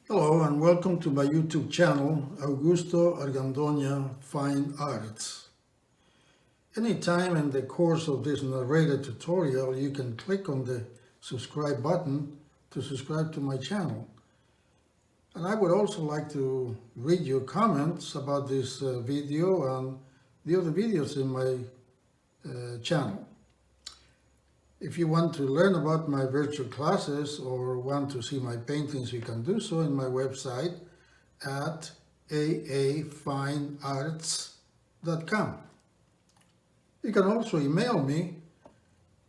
Hello and welcome to my YouTube channel, Augusto Argandoña Fine Arts. Anytime in the course of this narrated tutorial, you can click on the subscribe button to subscribe to my channel. And I would also like to read your comments about this video and the other videos in my channel. If you want to learn about my virtual classes or want to see my paintings, you can do so in my website at aafinearts.com. You can also email me.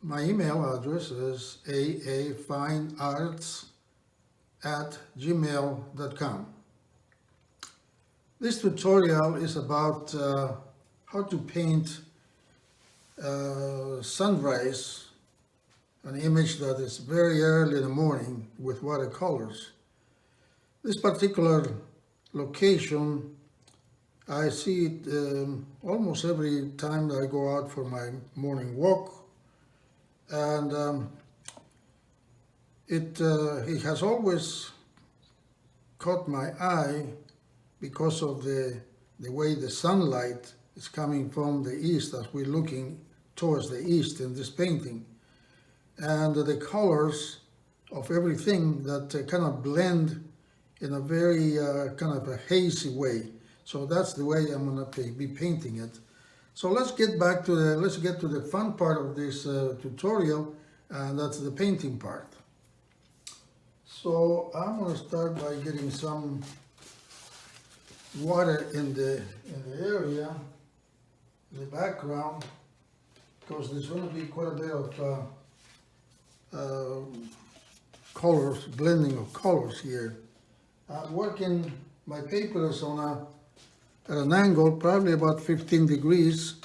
My email address is aafinearts@gmail.com. This tutorial is about how to paint sunrise, an image that is very early in the morning with watercolors. This particular location, I see it almost every time that I go out for my morning walk, and it has always caught my eye because of the way the sunlight is coming from the east as we're looking towards the east in this painting. And the colors of everything that kind of blend in a very kind of a hazy way. So that's the way I'm going to be painting it. So let's get to the fun part of this tutorial, and that's the painting part. So I'm going to start by getting some water in the area, in the background, because there's going to be quite a bit of colors, blending of colors here. I'm working, my paper is at an angle, probably about 15 degrees.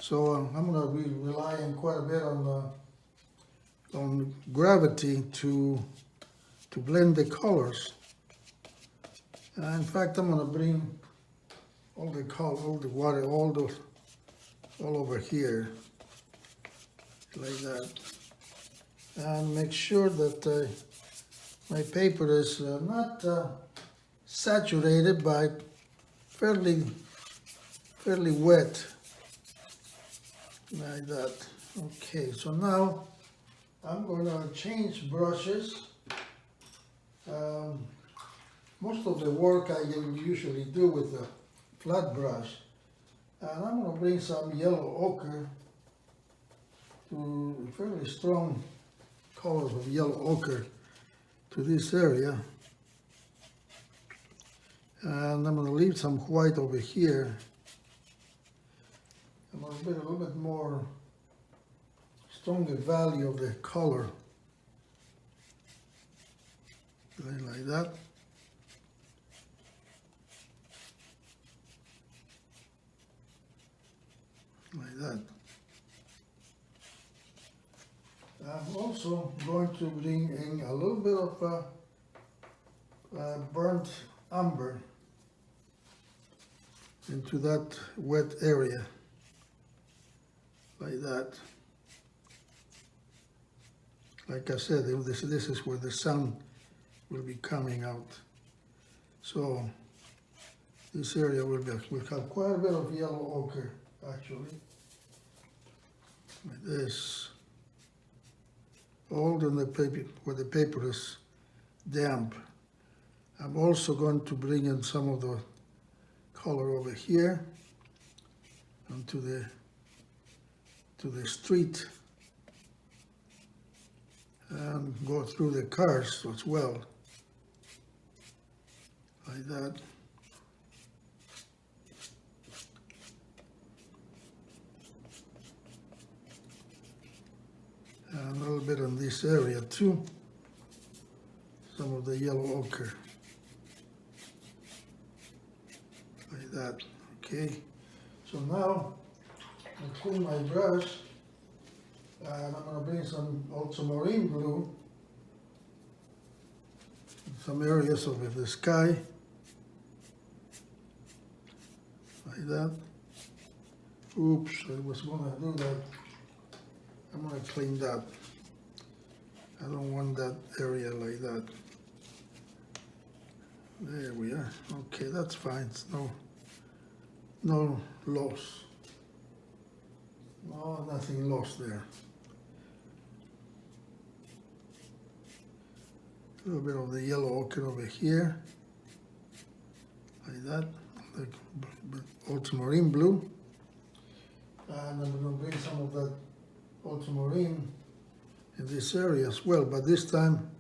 So I'm going to be relying quite a bit on gravity to blend the colors. In fact, I'm going to bring all the water, all over here, like that. And make sure that my paper is not saturated, but fairly wet, like that. Okay, so now I'm going to change brushes. Most of the work I usually do with a flat brush, and I'm going to bring some yellow ochre, to fairly strong colors of yellow ochre to this area, and I'm going to leave some white over here. I'm going to bring a little bit more stronger value of the color, like that. Like that. I'm also going to bring in a little bit of burnt umber into that wet area, like that. Like I said, this is where the sun will be coming out. So this area will have quite a bit of yellow ochre, actually, like this. All in the paper, where the paper is damp. I'm also going to bring in some of the color over here and to the street, and go through the cars as well, like that. And a little bit in this area too, some of the yellow ochre, like that. Okay, so now I clean my brush, and I'm going to bring some ultramarine blue in some areas of the sky, like that. Oops, I was going to do that. I'm going to clean that. I don't want that area like that. There we are. Okay, that's fine. It's no loss. No, nothing lost there. A little bit of the yellow ochre over here, like that, like ultramarine blue. And I'm going to bring some of that ultramarine in this area as well, but this time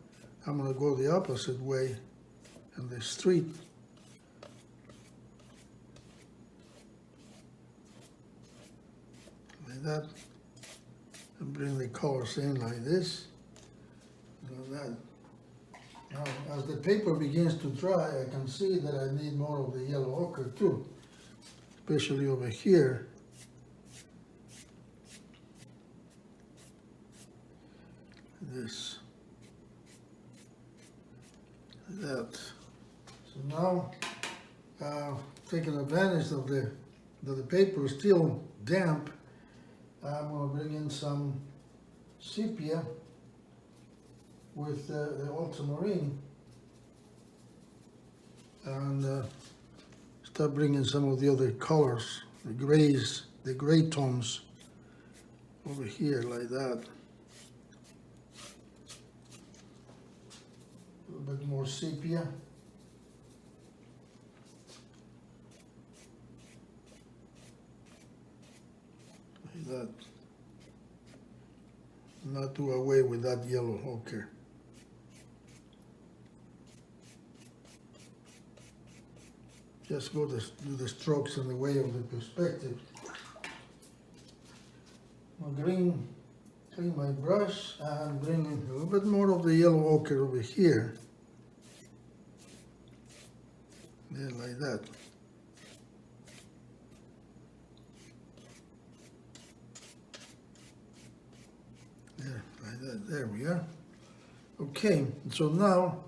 I'm going to go the opposite way in the street. Like that, and bring the colors in like this, like that. Now, as the paper begins to dry, I can see that I need more of the yellow ochre too, especially over here. This, that. So now, taking advantage of that the paper is still damp, I'm going to bring in some sepia with the ultramarine and start bringing some of the other colors, the grays, the gray tones over here like that. A little bit more sepia. Like that. Not do away with that yellow ochre. Just do the strokes in the way of the perspective. I'll clean my brush and bring in a little bit more of the yellow ochre over here. There, like that. There, like that. There we are. Okay, so now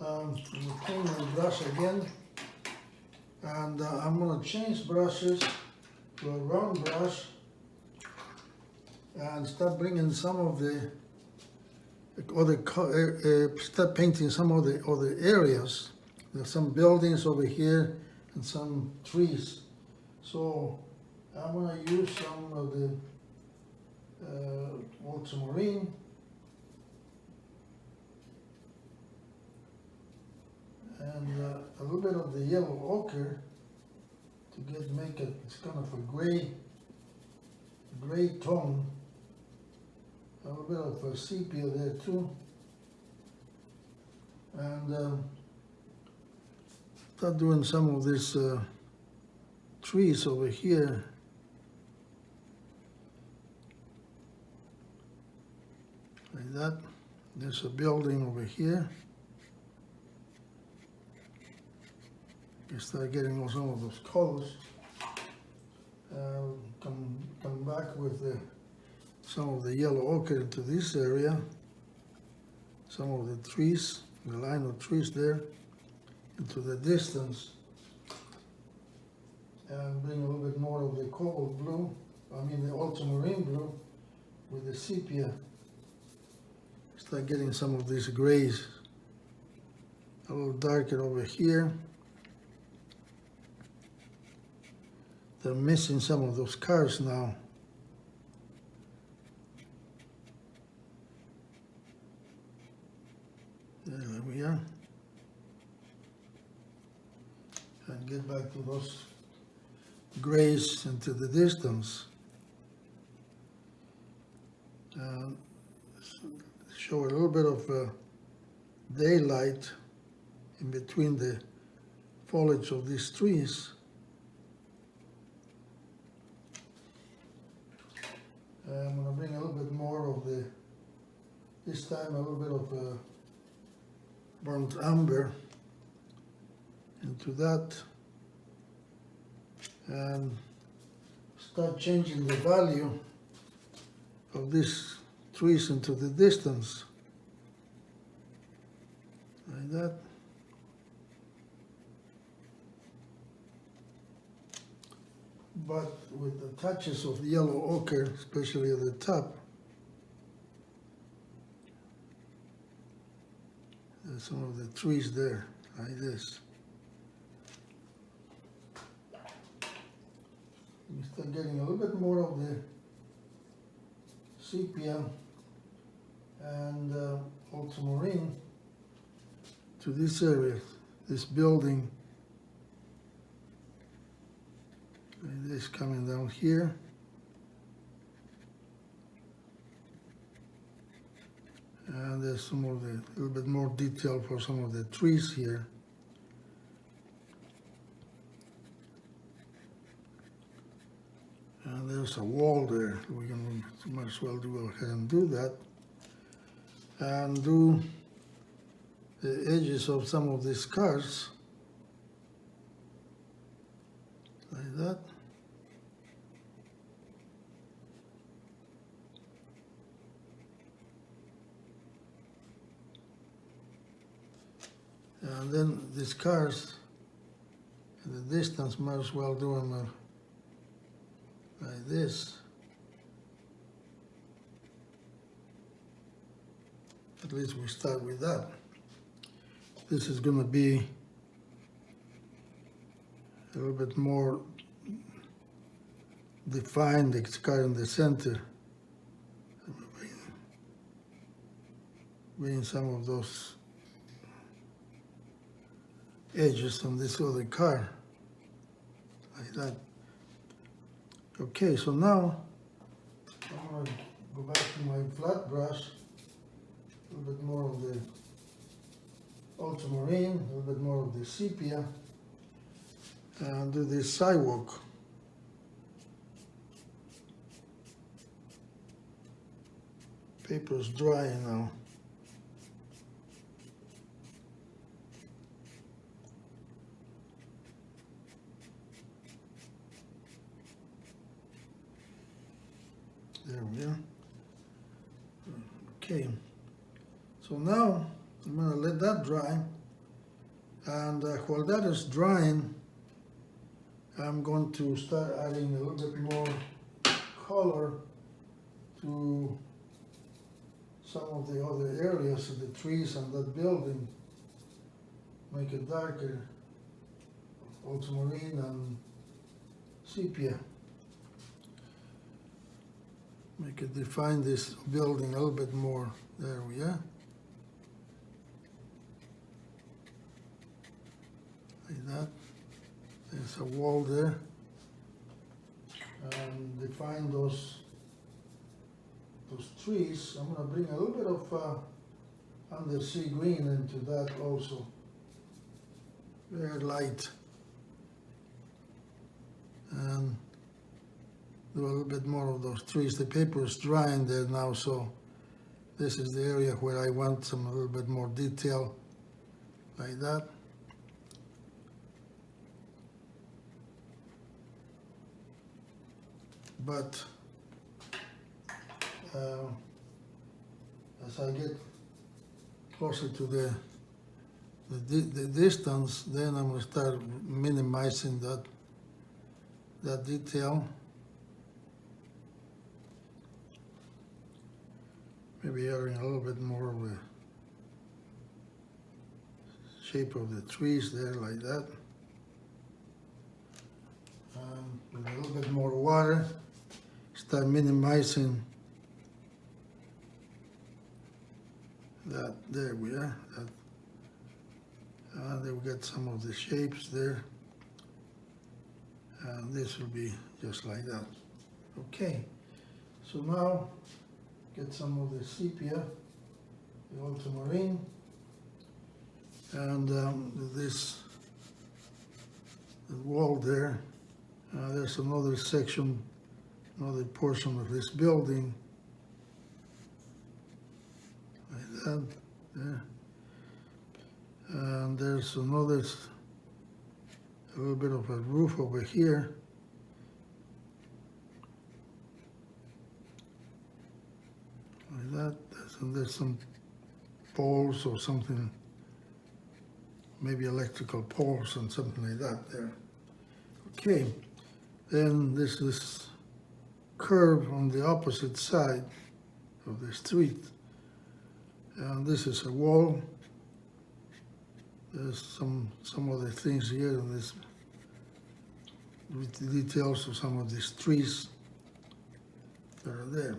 I'm going to clean my brush again. And I'm going to change brushes to a round brush and start bringing some of the other, start painting some of the other areas. There's some buildings over here and some trees. So I'm going to use some of the ultramarine. And a little bit of the yellow ochre to make it, it's kind of a gray tone. A little bit of a sepia there too. And start doing some of these trees over here. Like that. There's a building over here. You start getting some of those colors. Come back with some of the yellow ochre into this area. Some of the trees, the line of trees there, into the distance. And bring a little bit more of the cobalt blue, the ultramarine blue with the sepia. Start getting some of these grays a little darker over here. They're missing some of those cars now. There we are. And get back to those grays into the distance. And show a little bit of daylight in between the foliage of these trees. I'm going to bring a little bit more of this time a little bit of burnt umber into that, and start changing the value of these trees into the distance, like that. But with the touches of yellow ochre, especially at the top. There's some of the trees there, like this. We start getting a little bit more of the sepia and ultramarine to this area, this building. Like this coming down here. And there's some of the, little bit more detail for some of the trees here. And there's a wall there. We can might as well go ahead and do that. And do the edges of some of these cars. Like that. And then these cars, in the distance, might as well do them like this. At least we start with that. This is going to be a little bit more defined, the car in the center. Bring some of those edges on this other car, like that. Okay, so now I'm going to go back to my flat brush, a little bit more of the ultramarine, a little bit more of the sepia, and do this sidewalk. Paper is dry now. There we are. Okay, so now I'm going to let that dry, and while that is drying, I'm going to start adding a little bit more color to some of the other areas of the trees and that building. Make it darker, ultramarine and sepia. Make it define this building a little bit more. There we are. Like that. There's a wall there. And define those trees. I'm going to bring a little bit of undersea green into that also. Very light. And do a little bit more of those trees. The paper is drying there now, so this is the area where I want some a little bit more detail, like that. But as I get closer to the distance, then I'm going to start minimizing that detail. Maybe adding a little bit more of the shape of the trees there, like that. With a little bit more water, start minimizing that. There we are. Then we get some of the shapes there. And this will be just like that. Okay, so now get some of the sepia, the ultramarine, and this the wall there. There's another section, another portion of this building, like that, there. And there's another, a little bit of a roof over here. Like that. There's some poles or something, maybe electrical poles and something like that there. Okay, then this is curve on the opposite side of the street. And this is a wall There's some other things here in this, with the details of some of these trees that are there.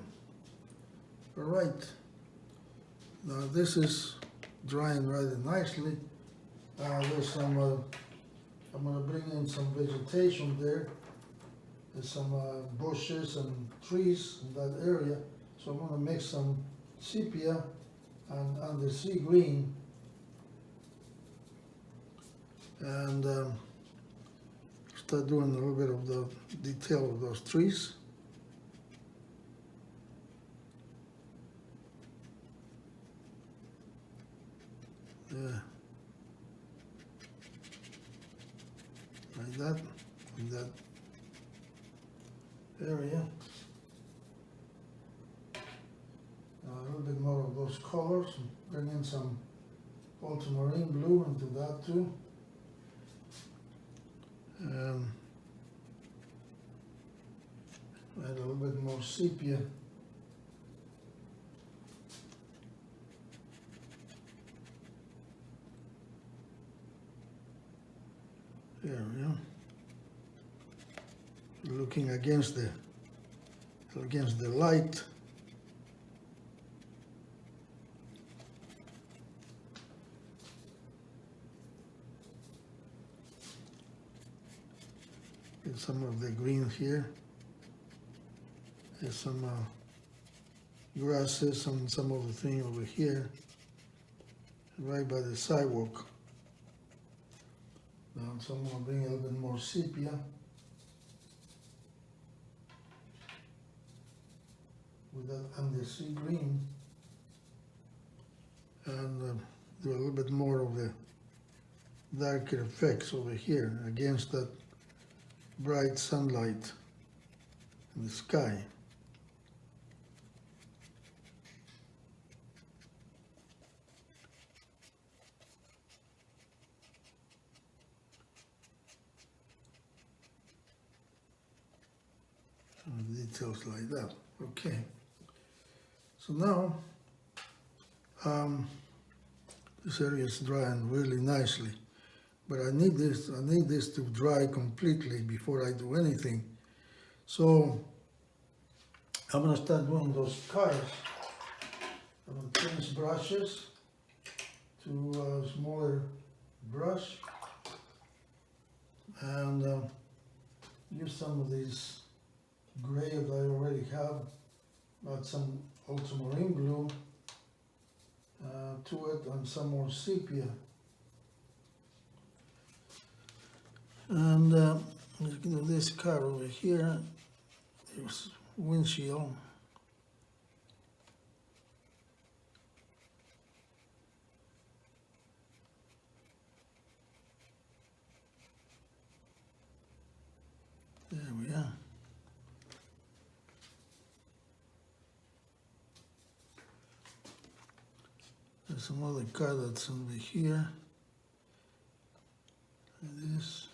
All right, now this is drying rather nicely. There's some, I'm gonna bring in some vegetation there. There's some bushes and trees in that area. So I'm gonna mix some sepia and the sea green, and start doing a little bit of the detail of those trees. Yeah. Like that, in that area. A little bit more of those colors. Bring in some ultramarine blue into that too. Add a little bit more sepia. There we go. Looking against the light. Get some of the green here. There's some grasses and some of the thing over here, right by the sidewalk. Now so I'm going to bring a little bit more sepia. With that and the sea green. And do a little bit more of the darker effects over here against that bright sunlight in the sky. Details like that. Okay. So now this area is drying really nicely, but I need this to dry completely before I do anything. So I'm gonna start doing those cars. I'm gonna change brushes to a smaller brush and use some of these gray that I already have, add some ultramarine blue to it and some more sepia. And let's do this car over here, this windshield. There we are. There's some other car that's over here. Like this.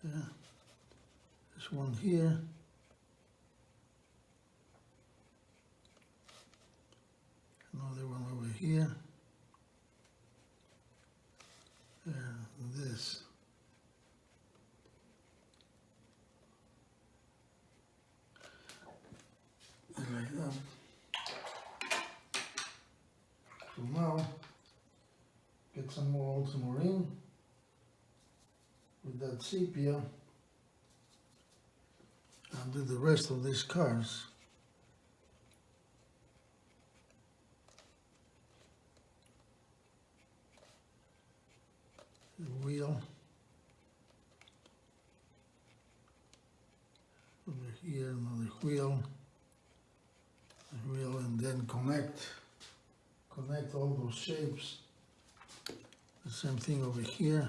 Yeah. This one here. Another one over here. And this. Like that. So now, get some more ultramarine with that sepia and do the rest of these cars. The wheel over here, another wheel. And then connect all those shapes. The same thing over here.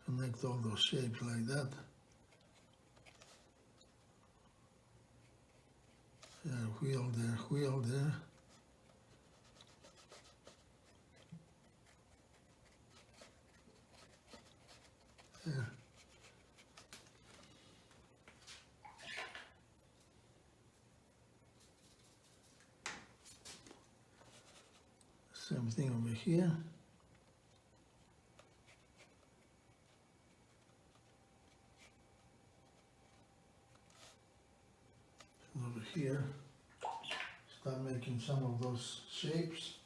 Connect all those shapes like that. Wheel there, wheel there. There. Same thing over here. And over here, start making some of those shapes,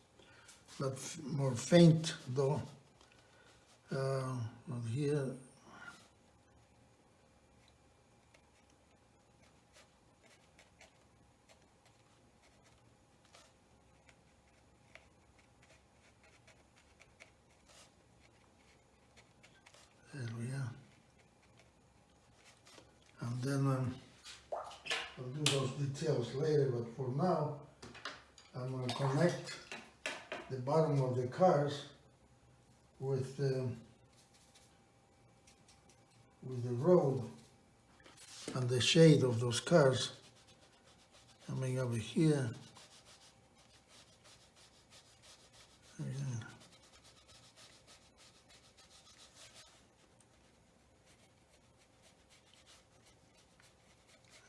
but more faint though. Over here. There we are. And then I'll do those details later, but for now, I'm going to connect the bottom of the cars with the road and the shade of those cars coming over here. Yeah.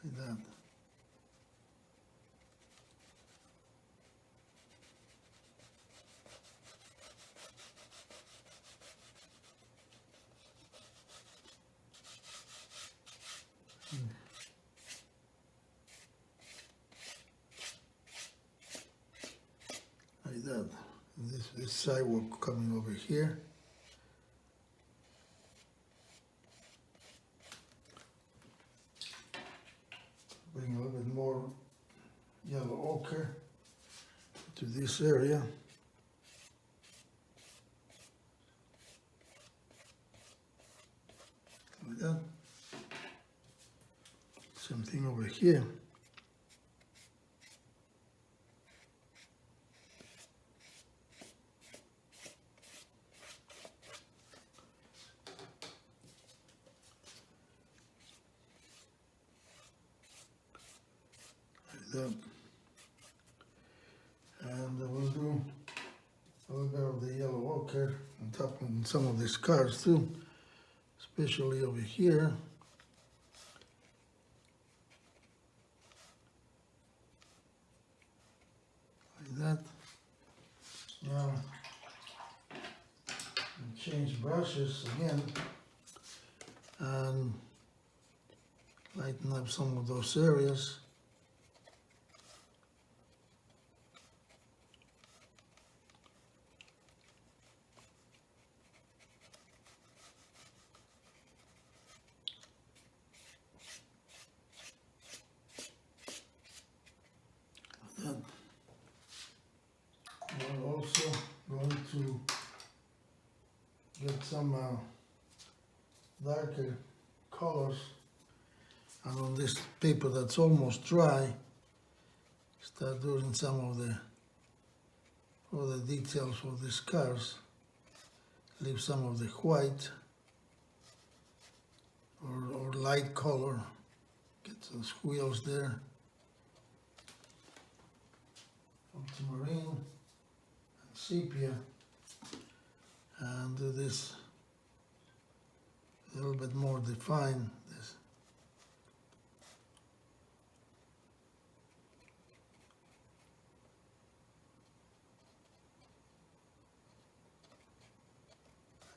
Like that. Like that. This sidewalk coming over here. Bring a little bit more yellow ochre to this area. Like that. Same thing over here. That. And we'll do a little bit of the yellow ochre on top of some of these cars too, especially over here. Like that. Now, I'll change brushes again and lighten up some of those areas. We're also going to get some darker colors, and on this paper that's almost dry, start doing some of the details for these cars. Leave some of the white or light color, get those wheels there. Ultramarine and sepia, and do this a little bit more defined. This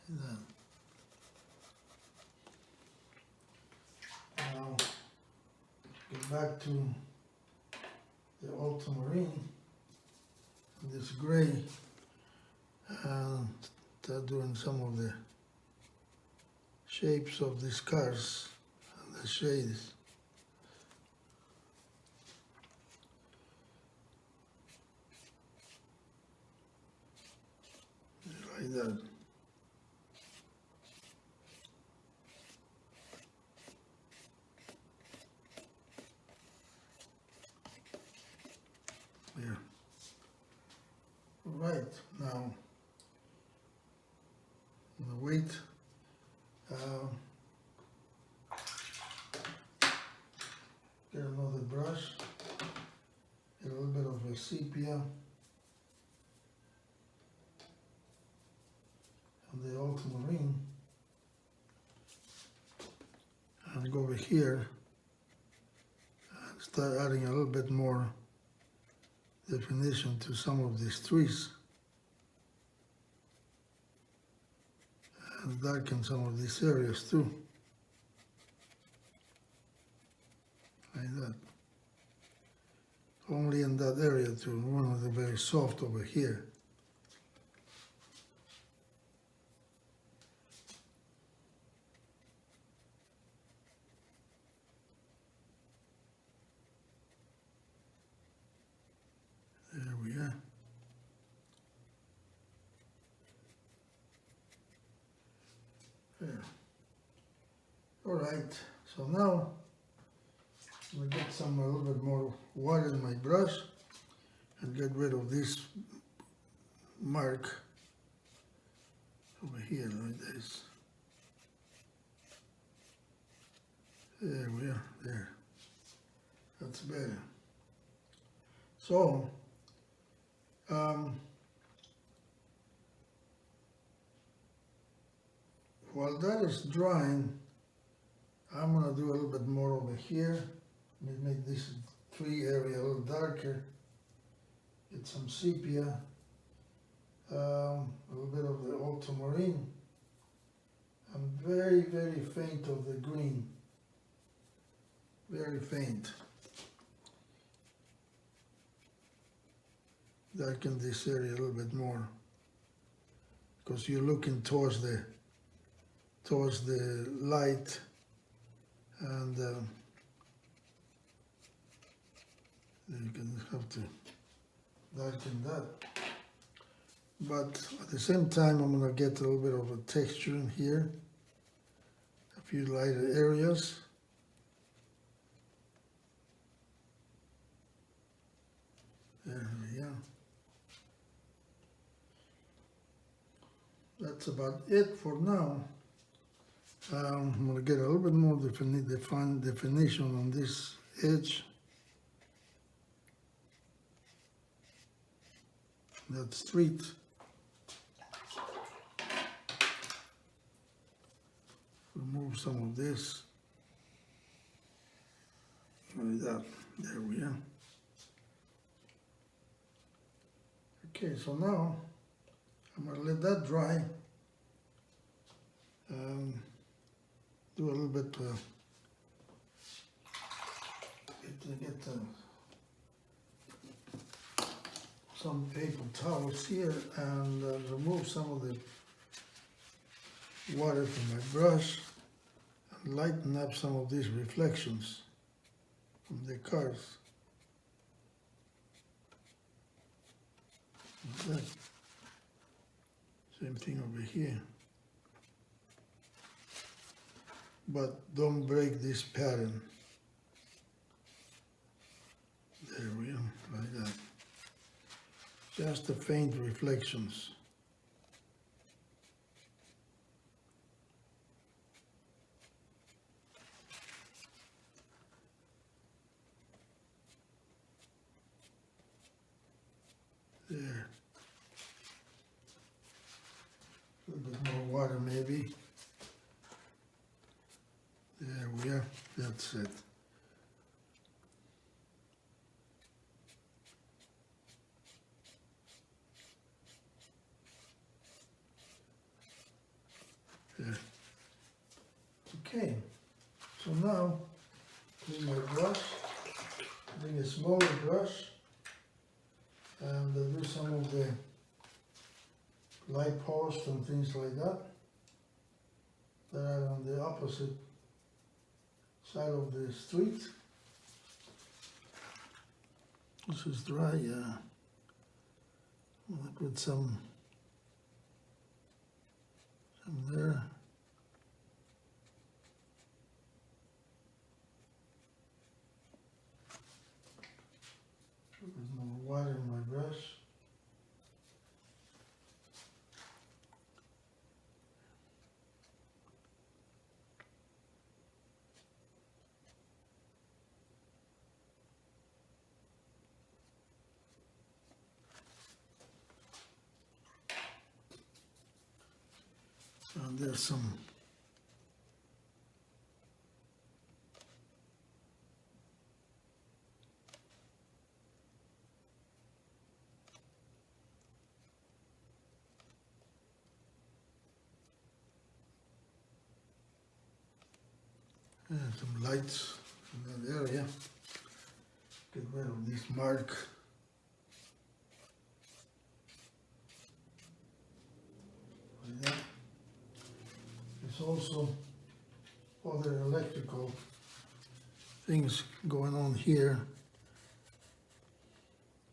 like that. Now get back to the ultramarine. This gray, and start doing some of the shapes of these cars and the shades. Like that. Yeah. Right, now I'm gonna wait. Get another brush sepia and the ultramarine, and go over here and start adding a little bit more definition to some of these trees and darken some of these areas too, like that. Only in that area too, one of the very soft over here. There we are. There. All right, so now I'm gonna get a little bit more water in my brush and get rid of this mark over here like this. There we are, there. That's better. So, while that is drying, I'm gonna do a little bit more over here. Let me make this tree area a little darker. Get some sepia, a little bit of the ultramarine, and very, very faint of the green. Very faint. Darken this area a little bit more, because you're looking towards the light, and you can have to darken that. But at the same time, I'm going to get a little bit of a texture in here, a few lighter areas. There we are. That's about it for now. I'm going to get a little bit more definition on this edge. That street. Remove some of this. Like that. There we are. Okay, so now I'm going to let that dry. Do a little bit, get some paper towels here and remove some of the water from my brush and lighten up some of these reflections from the cars. Like that. Same thing over here. But don't break this pattern. There we are, like that. Just the faint reflections. There. A little bit more water maybe. There we are, that's it. There. Okay, so now clean my brush, bring a smaller brush, and do some of the light posts and things like that that are on the opposite side of the street. This is dry, yeah. I'm gonna put some there. Put more water in my brush. There's some some lights in that area. Get rid of this mark. Like that. There's also other electrical things going on here,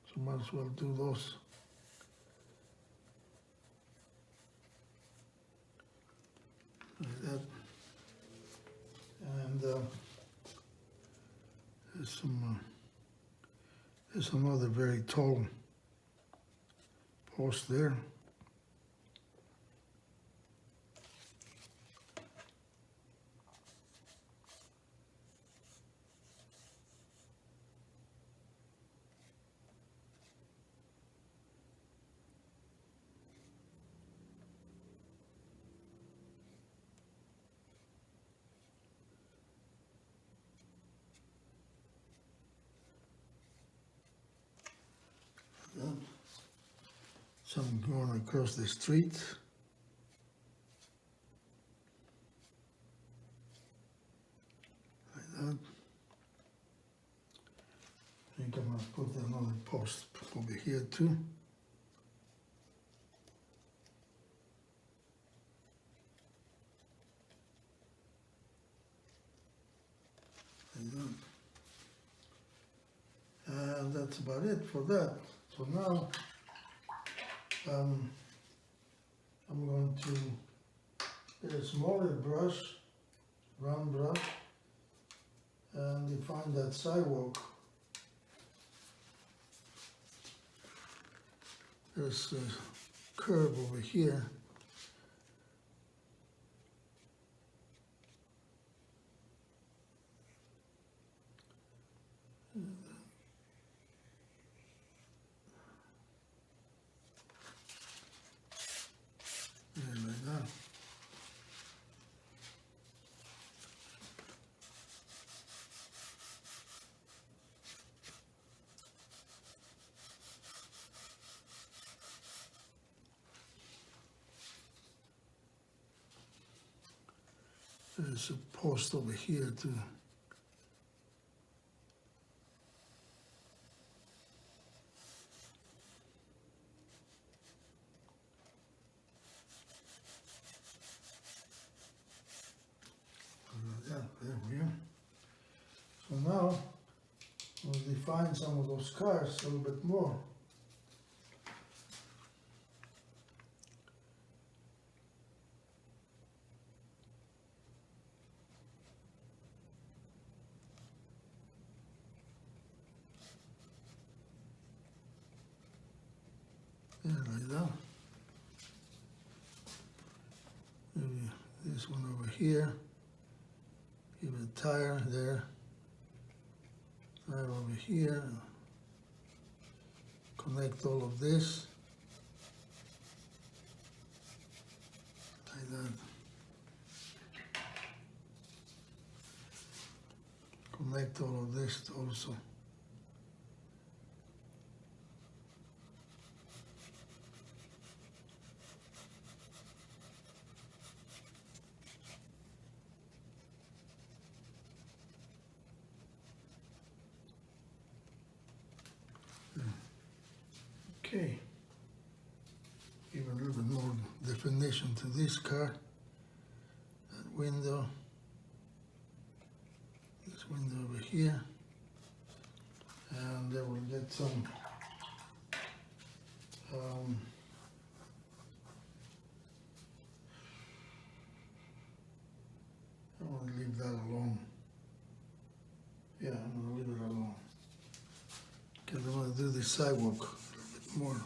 so might as well do those. Like that. And there's another very tall post there. Some going across the street. Like that. I think I'm gonna put another post over here too. Like that. And that's about it for that. So now I'm going to get a smaller brush, round brush, and define that sidewalk. There's a curve over here. Like that. There's a post over here too. There we are. So now we'll define some of those cars a little bit more. Yeah, like that. Maybe this one over here. Give it a tire there. Tire over here. Connect all of this. Like that. Connect all of this also. Okay, give a little bit more definition to this car. That window, this window over here, and then we'll get some I want to leave that alone. Yeah, I'm going to leave it alone because I want to do the sidewalk a little bit more.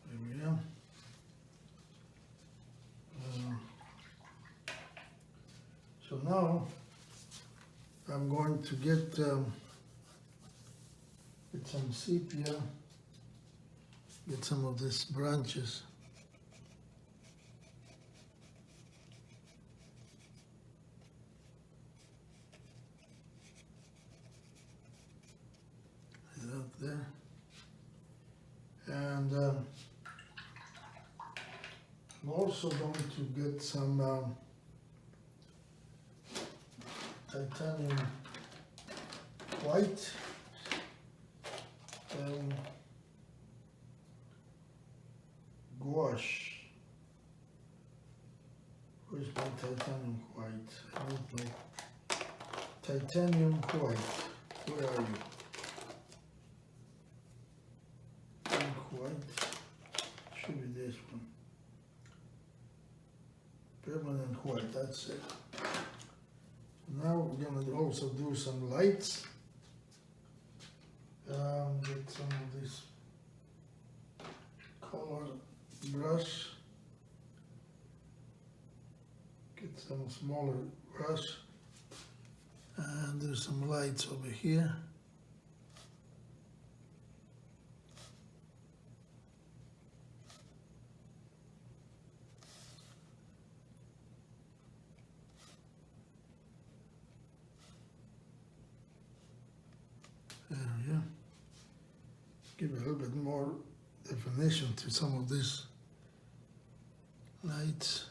There we are. So now I'm going to get some sepia, get some of these branches. Out there. And I'm also going to get some titanium white, gouache. Where's my titanium white? I need my titanium white. Where are you? White. Should be this one. Permanent white, that's it. Now we're gonna also do some lights. Get some of this color brush. Get some smaller brush. And there's some lights over here. There we go. Give a little bit more definition to some of these lights.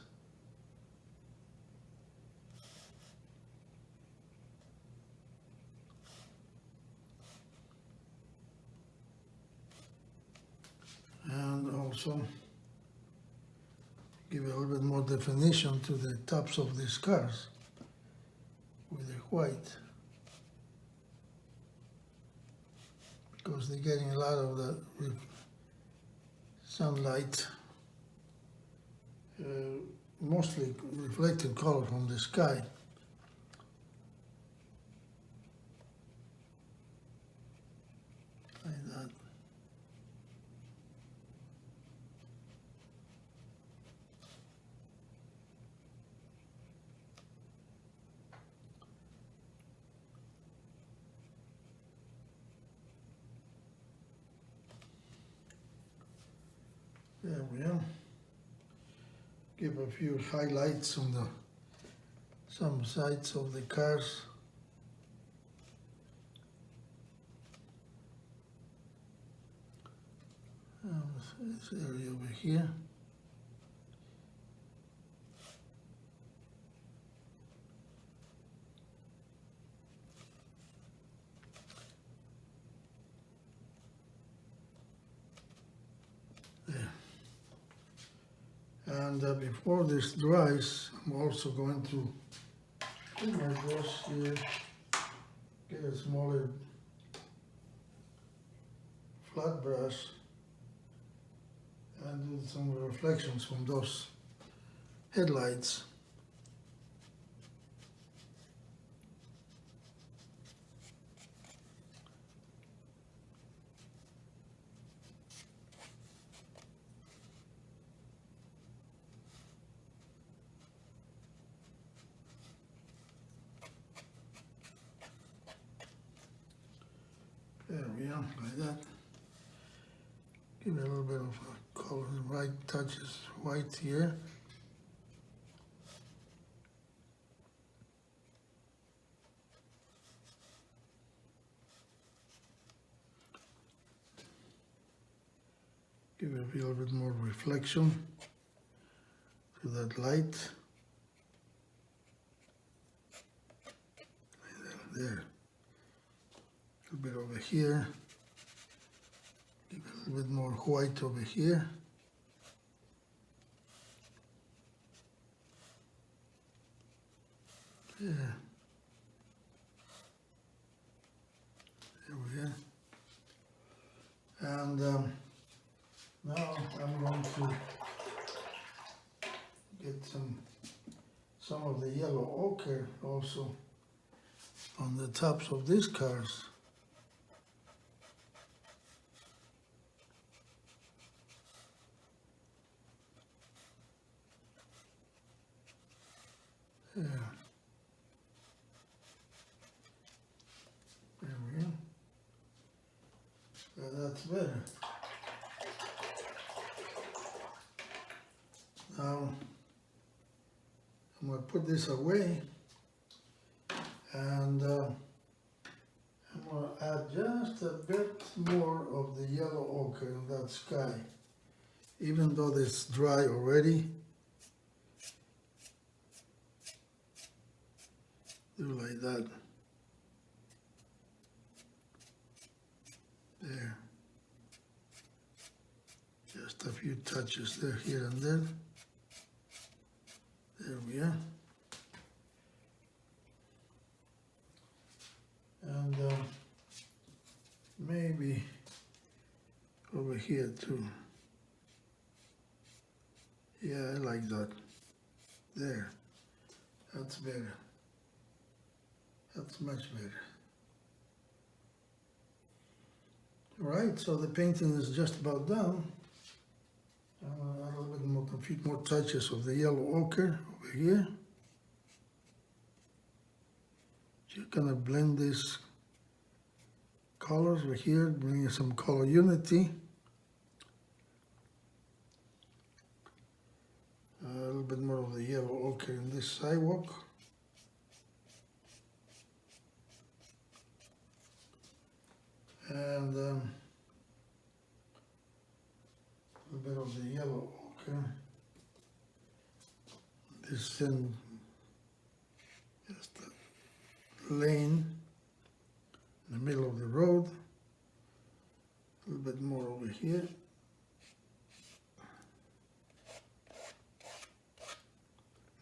And also give a little bit more definition to the tops of these cars with the white. Because they're getting a lot of the sunlight, mostly reflected color from the sky. Like that. There we are. Give a few highlights on some sides of the cars. This area over here. There. And before this dries, I'm also going to put my brush here, get a smaller flat brush, and do some reflections from those headlights. There we are, like that. Give it a little bit of color, the right touches white here. Give it a little bit more reflection to that light. There. A little bit over here. Give it a little bit more white over here. Yeah. There we are. And now I'm going to get some of the yellow ochre also on the tops of these cars. Yeah. better. Now I'm going to put this away, and I'm going to add just a bit more of the yellow ochre in that sky, even though it's dry already. Do like that. There. Just a few touches there, here and there. There we are. And maybe over here too. Yeah, I like that. There. That's better. That's much better. All right, so the painting is just about done. I'm going to add a little bit more, a few more touches of the yellow ochre over here. Just gonna blend these colors over here, bring some color unity. A little bit more of the yellow ochre in this sidewalk. And a little bit of the yellow ochre. This in just a lane in the middle of the road. A little bit more over here.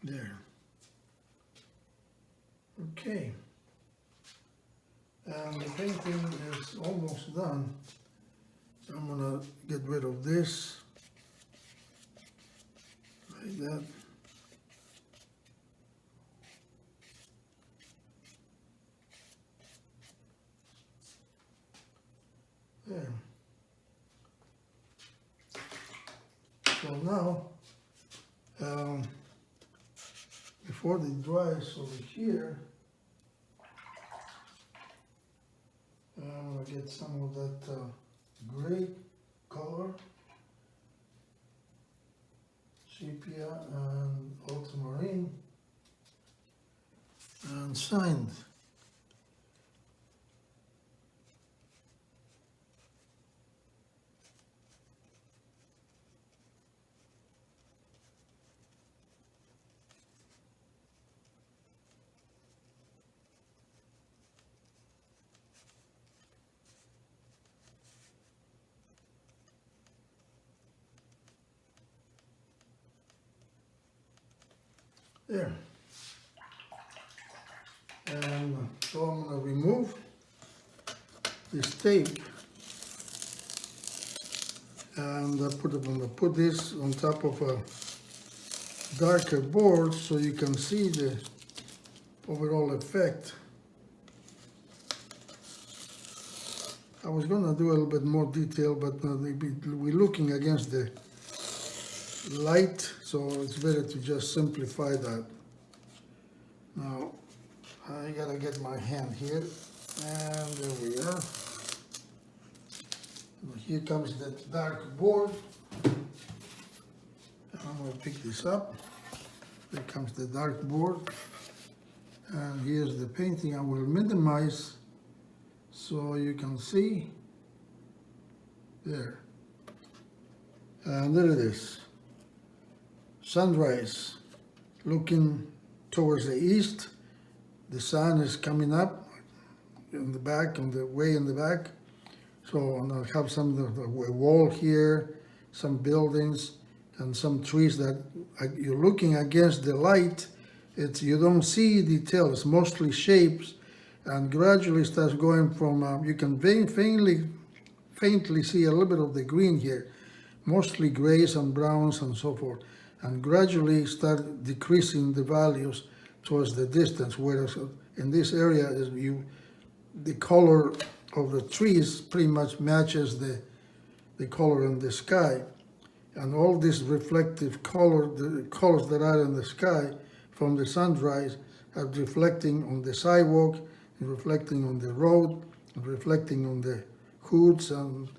There. Okay. And the painting is almost done. So I'm gonna get rid of this, like that. There. So now, before it dries over here, I'm going to get some of that gray color, sepia and ultramarine, and sand. There. And so I'm going to remove this tape and I'm going to put this on top of a darker board so you can see the overall effect. I was going to do a little bit more detail, but we're looking against the light, so it's better to just simplify that. Now I gotta get my hand here, and there we are. Here comes the dark board. I'm gonna pick this up. Here comes the dark board, and here's the painting. I will minimize so you can see there, and there it is. Sunrise, looking towards the east. The sun is coming up in the back, on the way in the back. So I have some of the wall here, some buildings, and some trees that you're looking against the light. You don't see details, mostly shapes, and gradually starts going from, you can faintly see a little bit of the green here, mostly grays and browns and so forth, and gradually start decreasing the values towards the distance, whereas in this area the color of the trees pretty much matches the color in the sky, and all this reflective color, the colors that are in the sky from the sunrise are reflecting on the sidewalk, and reflecting on the road, and reflecting on the hoods and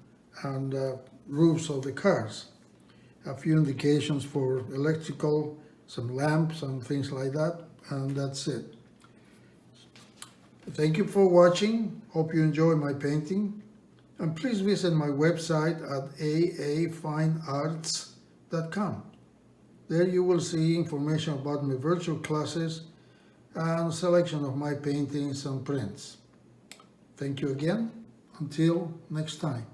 and roofs of the cars. A few indications for electrical, some lamps and things like that, and that's it. Thank you for watching. Hope you enjoy my painting. And please visit my website at aafinearts.com. There you will see information about my virtual classes and selection of my paintings and prints. Thank you again. Until next time.